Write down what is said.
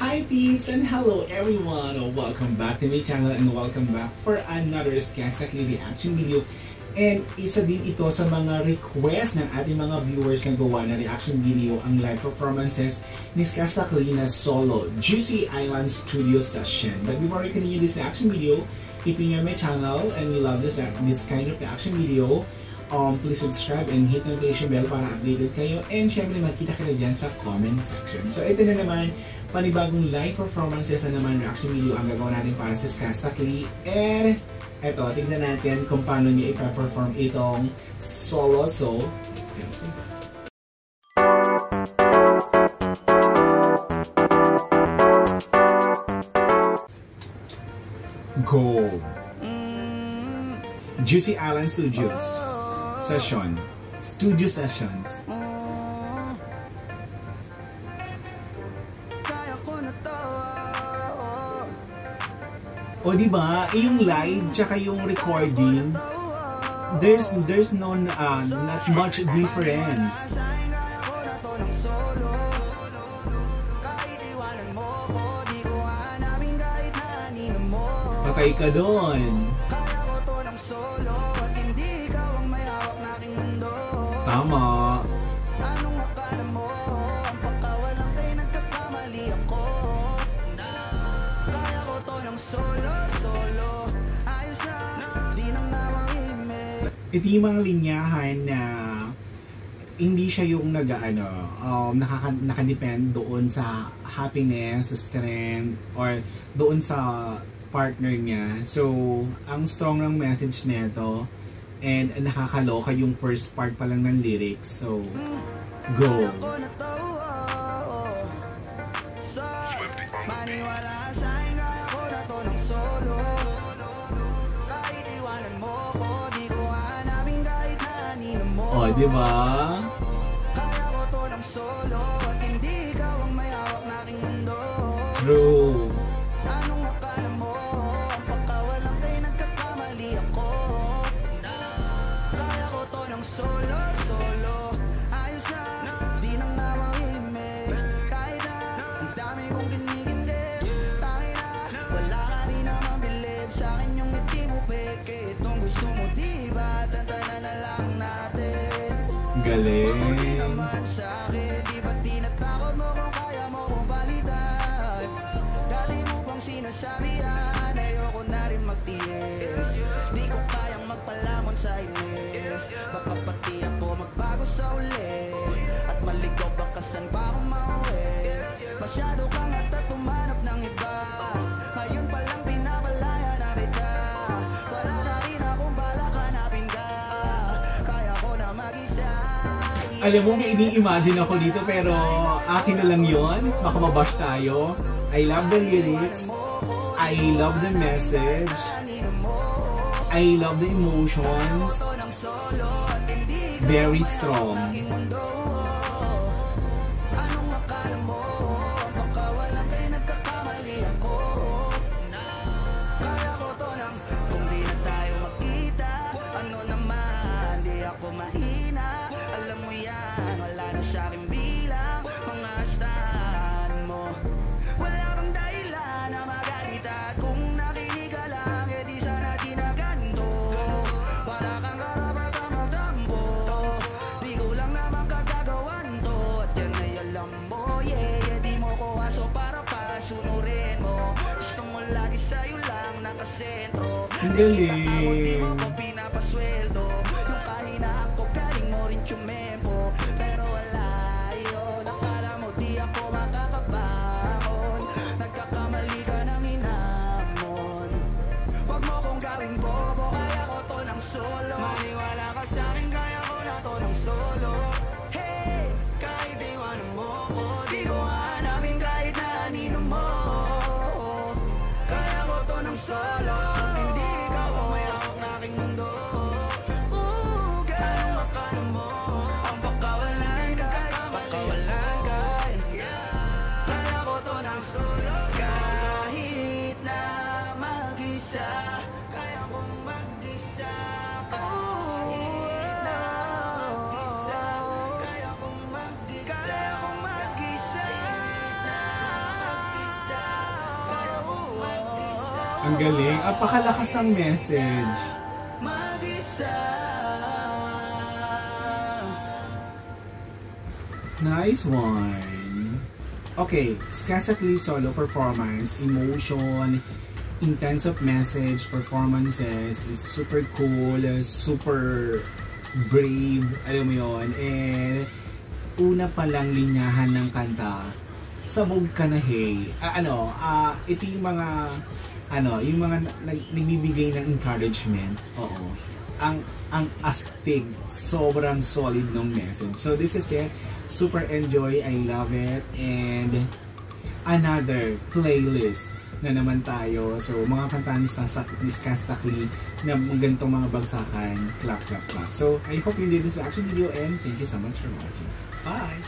Hi peeps and hello everyone! Welcome back to my channel and welcome back for another Skastakli reaction video. And isa din ito sa mga request ng ating mga viewers na gawa na reaction video ang live performances ni Skastakli na solo Juicy Island Studio Session. But before we continue this reaction video, if you're on my channel and you love this kind of reaction video, please subscribe and hit the notification bell para updated kayo, and syempre magkita ka na dyan sa comment section. So ito na naman, panibagong live performances na naman reaction video ang gagawin natin para sa Skastakli. And eto, tignan natin kung paano niya ipa-perform itong solo. So let's get started. Go! Juicy Island Studios Session. Studio Sessions. O diba, yung live tsaka yung recording, there's no not much difference. Patay ka doon. Tama. Anong akala mo? Ang pagkawalang kay nagkakamali ako. Kaya ko to ng solo. Ayos na, di nang namahimik. Ito yung mga linyahan na hindi siya yung nakadepend doon sa happiness, strength, or doon sa partner niya. So, ang strong ng message nito, and nakakaloka yung first part pa lang ng lyrics. So, go! O, diba? True! Solo, ayos na, di nang namahimik. Kahit na, ang dami kong kinikindi. Tangin na, wala ka rin naman bilib sa akin yung ngiti mo peke. Itong gusto mo diba, tantanan na lang natin. Galing! Di naman sa akin, di ba tinatakot mo kung kaya mo kong balitan? Dati mo bang sinasabihan, ayoko na rin magtiis. Di ko kayang magpalamon sa inis. Baka pati ako magbago sa uli, at maligaw baka saan pa ako mauwi. Masyado kang at tumanap ng iba, ngayon palang pinapalaya na kita. Wala na rin akong balak hanapin ka, kaya ko na mag-isa. Alam mo, may ini-imagine ako dito pero akin na lang yun. Baka mabash tayo. I love the lyrics, I love the message, I love the emotions. Very strong. Anong akala mo? Baka walang kay nagkakamali ako. Kaya ko to nang kung di na tayo magkita. Ano naman, di ako mahina. Alam mo yan, wala na sa'king bilang mga stand mo. Wala bang dahilan na magalit at kung nakinig ka lang, eh di sana di na ganito. Wala kang karapatang magdampo, di ko lang naman kagagawan to. At yan ay alam mo, yeah, di mo ko aso para pasunurin mo. Gusto mo lagi sa'yo lang nakasentro. Di kita ako, di mo ko pinapasweldo. Yung kahinaan ko, galing mo rin tsumempo. Pero wala yun, akala mo di ako makakabangon. Nagkakamali ka ng hinamon. Huwag mo kong gawing bobo, kaya ko to ng solo. Maniwala ka sa'kin, kaya ko na to ng solo. Hey, kahit iwanan mo ko, di ko hanapin kahit na anino mo. Kaya ko to ng solo, hindi ikaw ang may hawak na aking mundo. Anong akala mo? Ang pagkawalan kay kaya ko to ng solo. Kahit na mag-isa, kaya kong mag-isa. Kahit na mag-isa. Ang galing. Apakalakas ng message. Nice one. Okay, Skazakli solo performance, emotion, intensive message, performances is super cool, super brave, alam mo yun. And una palang linyahan ng kanta, sabog ka na hey. Ito yung mga nagbibigay ng encouragement. Oo. Ang astig, sobrang solid ng message. So this is it. Super enjoy, I love it. And another playlist na naman tayo. So mga kanta ni Skazakli na ganitong mga bagsakan, clap, clap, clap. So I hope you enjoyed this reaction video and thank you so much for watching. Bye!